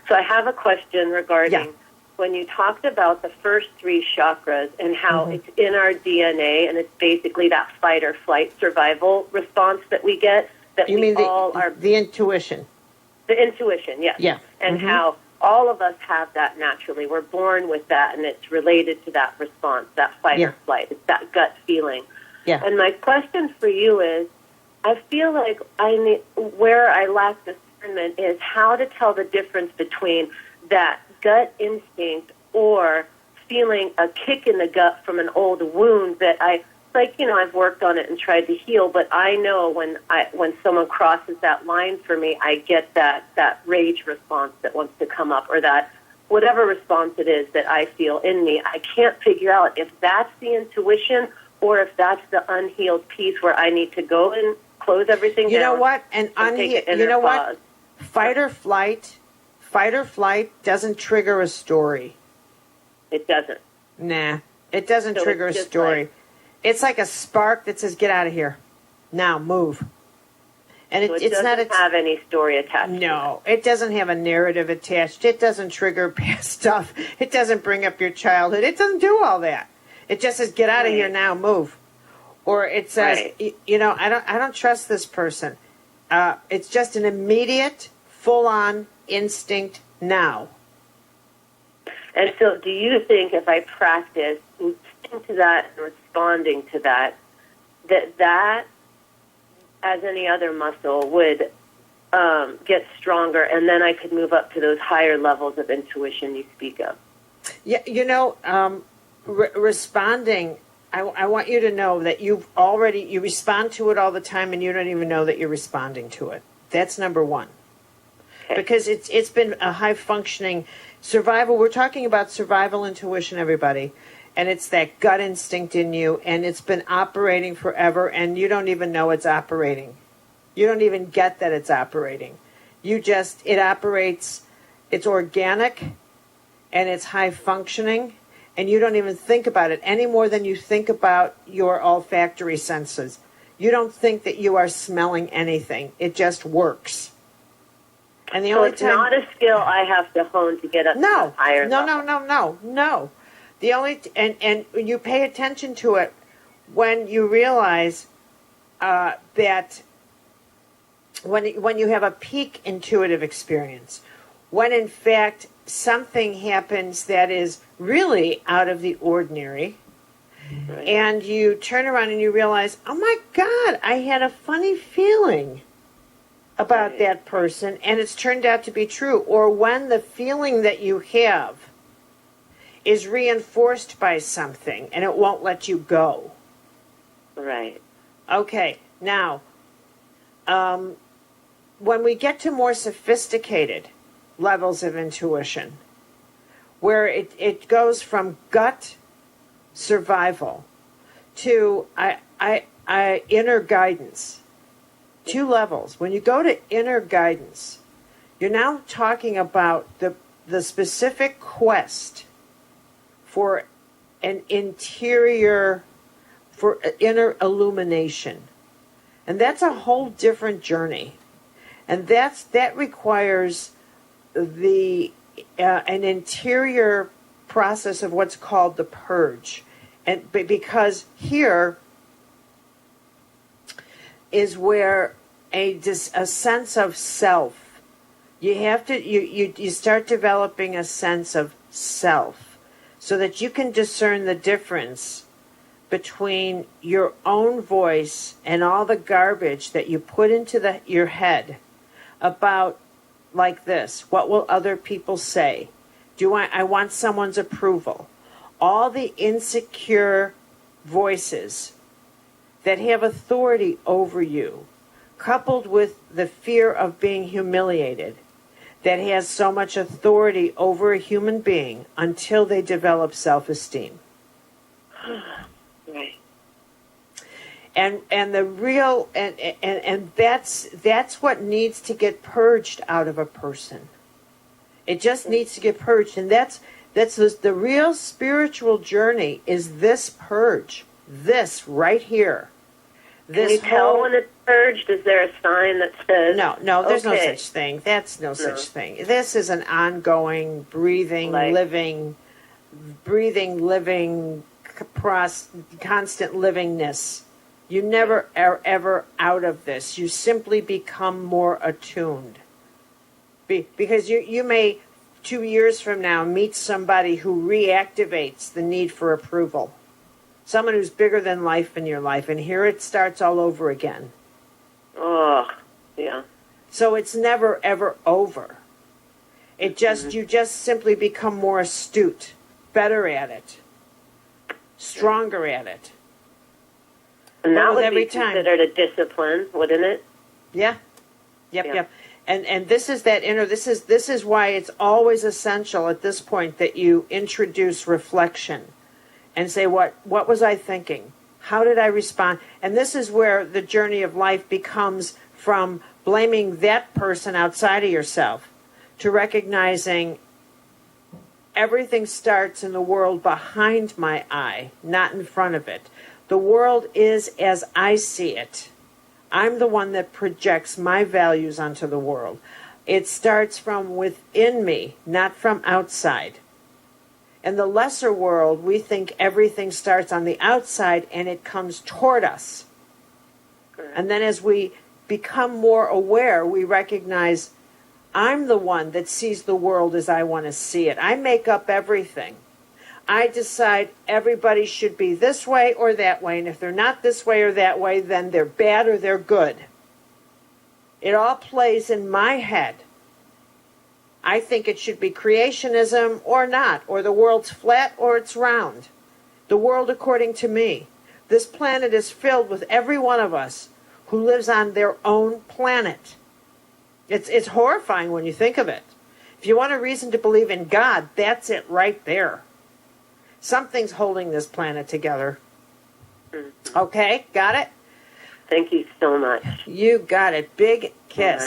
So I have a question regarding when you talked about the first three chakras and how it's in our DNA, and it's basically that fight or flight survival response that we get. That you we mean all the intuition? The intuition, yes. Yeah. And how all of us have that naturally. We're born with that, and it's related to that response, that fight or flight. It's that gut feeling. Yeah. And my question for you is, I feel like where I lack discernment is how to tell the difference between that gut instinct or feeling a kick in the gut from an old wound that I've worked on it and tried to heal, but I know when someone crosses that line for me, I get that rage response that wants to come up, or that whatever response it is that I feel in me. I can't figure out if that's the intuition or if that's the unhealed piece where I need to go and close everything down. You know what? You know what? Fight or flight doesn't trigger a story. It doesn't. Nah, it doesn't trigger a story. It's like a spark that says, "Get out of here, now, move." And it doesn't have any story attached. No, it doesn't have a narrative attached. It doesn't trigger past stuff. It doesn't bring up your childhood. It doesn't do all that. It just says, "Get out of here now, move." Or it says, I don't trust this person. It's just an immediate, full-on instinct now. And so do you think if I practice listening to that and responding to that, that as any other muscle would get stronger, and then I could move up to those higher levels of intuition you speak of? Yeah, responding, I want you to know that you respond to it all the time, and you don't even know that you're responding to it. That's number one. Okay. Because it's been a high-functioning survival. We're talking about survival intuition, everybody. And it's that gut instinct in you, and it's been operating forever, and you don't even know it's operating. You don't even get that it's operating. It operates, it's organic, and it's high-functioning, and you don't even think about it any more than you think about your olfactory senses. You don't think that you are smelling anything. It just works. And the only time, not a skill I have to hone to get up to higher level. No. The only and you pay attention to it when you realize that when you have a peak intuitive experience, when in fact something happens that is really out of the ordinary, right. And you turn around and you realize, oh my God, I had a funny feeling about that person, and it's turned out to be true. Or when the feeling that you have is reinforced by something and it won't let you go. Right. Okay, now, when we get to more sophisticated levels of intuition, where it goes from gut survival to inner guidance, 2 levels. When you go to inner guidance, you're now talking about the specific quest for an interior, for inner illumination. And that's a whole different journey. And that requires an interior process of what's called the purge. And because here is where a sense of self, you start developing a sense of self, so that you can discern the difference between your own voice and all the garbage that you put into your head about, like this, what will other people say? I want someone's approval? All the insecure voices that have authority over you, coupled with the fear of being humiliated, that has so much authority over a human being until they develop self-esteem. Right. And the real and that's what needs to get purged out of a person. It just needs to get purged, and that's the real spiritual journey is this purge, this right here. Can you tell when it's purged? Is there a sign that says... No, there's no okay, such thing. That's no such thing. This is an ongoing, breathing, living, constant livingness. You never are ever out of this. You simply become more attuned. Because you may, 2 years from now, meet somebody who reactivates the need for approval. Someone who's bigger than life in your life, and here it starts all over again. Oh, yeah. So it's never, ever over. It just, you just simply become more astute, better at it, stronger at it. And that would be considered a discipline, wouldn't it? Yeah. Yep. And this is that inner, this is why it's always essential at this point that you introduce reflection and say, what was I thinking? How did I respond? And this is where the journey of life becomes from blaming that person outside of yourself to recognizing everything starts in the world behind my eye, not in front of it. The world is as I see it. I'm the one that projects my values onto the world. It starts from within me, not from outside. In the lesser world, we think everything starts on the outside and it comes toward us. And then as we become more aware, we recognize I'm the one that sees the world as I want to see it. I make up everything. I decide everybody should be this way or that way, and if they're not this way or that way, then they're bad or they're good. It all plays in my head. I think it should be creationism or not, or the world's flat or it's round. The world according to me. This planet is filled with every one of us who lives on their own planet. It's horrifying when you think of it. If you want a reason to believe in God, that's it right there. Something's holding this planet together. Okay, got it? Thank you so much. You got it. Big kiss.